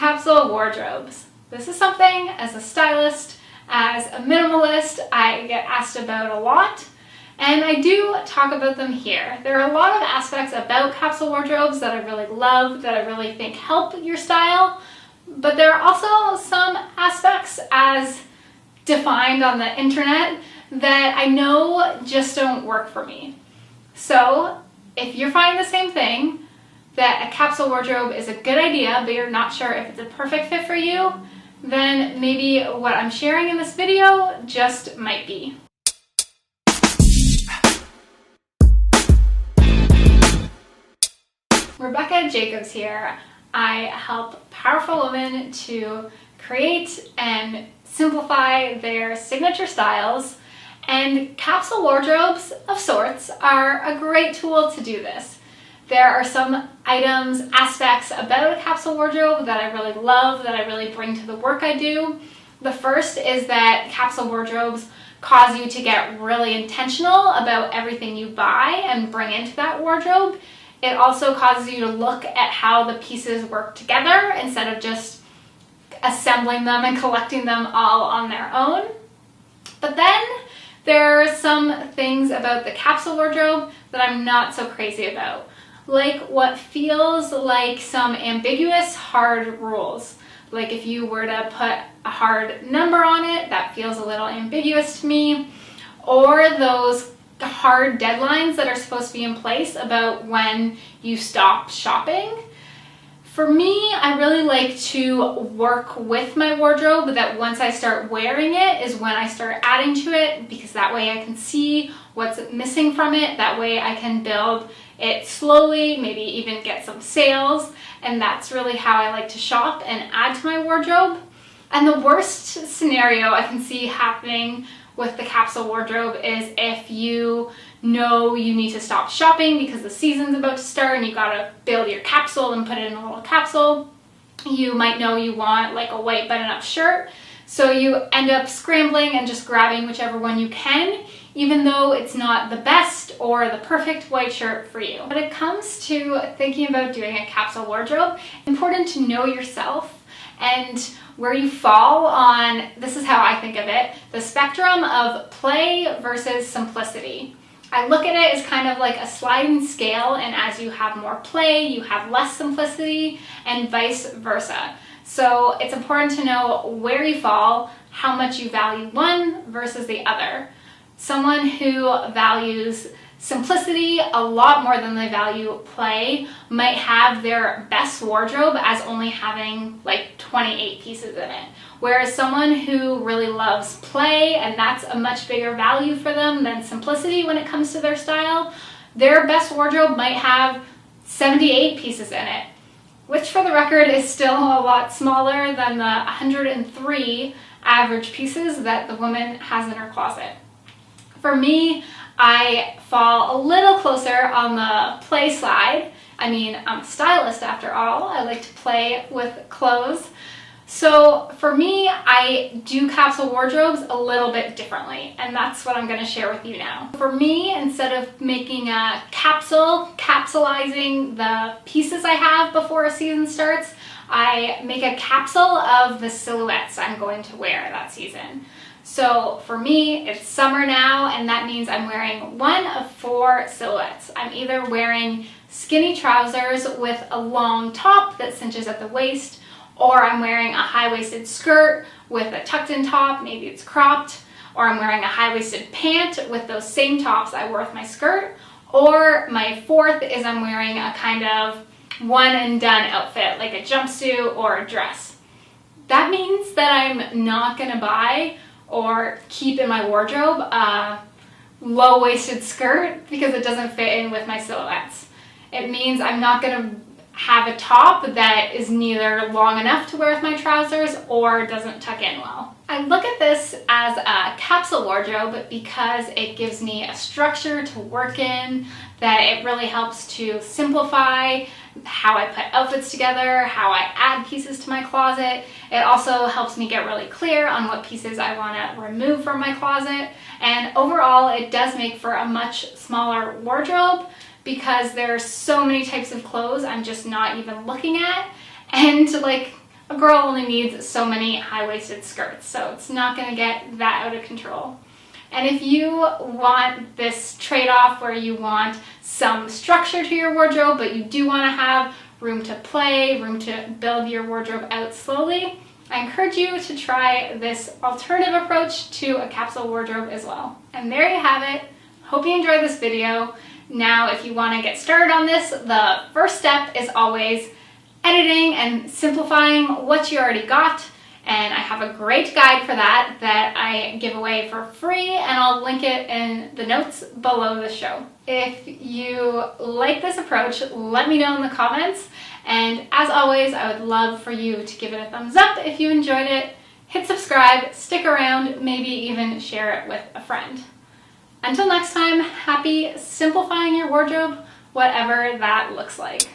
Capsule wardrobes. This is something as a stylist, as a minimalist, I get asked about a lot, and I do talk about them here. There are a lot of aspects about capsule wardrobes that I really love, that I really think help your style, but there are also some aspects as defined on the internet that I know just don't work for me. So if you're finding the same thing, that a capsule wardrobe is a good idea, but you're not sure if it's a perfect fit for you, then maybe what I'm sharing in this video just might be. Rebecca Jacobs here. I help powerful women to create and simplify their signature styles, and capsule wardrobes of sorts are a great tool to do this. There are some items, aspects about a capsule wardrobe that I really love, that I really bring to the work I do. The first is that capsule wardrobes cause you to get really intentional about everything you buy and bring into that wardrobe. It also causes you to look at how the pieces work together instead of just assembling them and collecting them all on their own. But then there are some things about the capsule wardrobe that I'm not so crazy about, like what feels like some ambiguous hard rules. Like if you were to put a hard number on it, that feels a little ambiguous to me, or those hard deadlines that are supposed to be in place about when you stop shopping. For me, I really like to work with my wardrobe, that once I start wearing it is when I start adding to it, because that way I can see what's missing from it. That way I can build it slowly, maybe even get some sales, and that's really how I like to shop and add to my wardrobe. And the worst scenario I can see happening with the capsule wardrobe is if you know you need to stop shopping because the season's about to start and you gotta build your capsule and put it in a little capsule. You might know you want like a white button-up shirt, so you end up scrambling and just grabbing whichever one you can, even though it's not the best or the perfect white shirt for you. When it comes to thinking about doing a capsule wardrobe, it's important to know yourself and where you fall on, this is how I think of it, the spectrum of play versus simplicity. I look at it as kind of like a sliding scale, and as you have more play, you have less simplicity, and vice versa. So it's important to know where you fall, how much you value one versus the other. Someone who values simplicity a lot more than they value play might have their best wardrobe as only having like 28 pieces in it. Whereas someone who really loves play, and that's a much bigger value for them than simplicity when it comes to their style, their best wardrobe might have 78 pieces in it, which for the record is still a lot smaller than the 103 average pieces that the woman has in her closet. For me, I fall a little closer on the play side. I mean, I'm a stylist after all. I like to play with clothes. So for me, I do capsule wardrobes a little bit differently, and that's what I'm going to share with you now. For me, instead of making a capsule, capsulizing the pieces I have before a season starts, I make a capsule of the silhouettes I'm going to wear that season. So for me, it's summer now, and that means I'm wearing one of 4 silhouettes. I'm either wearing skinny trousers with a long top that cinches at the waist, or I'm wearing a high-waisted skirt with a tucked-in top, maybe it's cropped, or I'm wearing a high-waisted pant with those same tops I wore with my skirt, or my 4th is I'm wearing a kind of one-and-done outfit, like a jumpsuit or a dress. That means that I'm not gonna buy or keep in my wardrobe a low-waisted skirt because it doesn't fit in with my silhouettes. It means I'm not gonna have a top that is neither long enough to wear with my trousers or doesn't tuck in well. I look at this as a capsule wardrobe because it gives me a structure to work in, that it really helps to simplify how I put outfits together, how I add pieces to my closet. It also helps me get really clear on what pieces I want to remove from my closet, and overall it does make for a much smaller wardrobe because there's so many types of clothes I'm just not even looking at, and like a girl only needs so many high-waisted skirts, so it's not going to get that out of control. And if you want this trade-off where you want some structure to your wardrobe, but you do want to have room to play, room to build your wardrobe out slowly, I encourage you to try this alternative approach to a capsule wardrobe as well. And there you have it. Hope you enjoyed this video. Now, if you want to get started on this, the first step is always editing and simplifying what you already got. And I have a great guide for that I give away for free, and I'll link it in the notes below the show. If you like this approach, let me know in the comments. And as always, I would love for you to give it a thumbs up if you enjoyed it, hit subscribe, stick around, maybe even share it with a friend. Until next time, happy simplifying your wardrobe, whatever that looks like.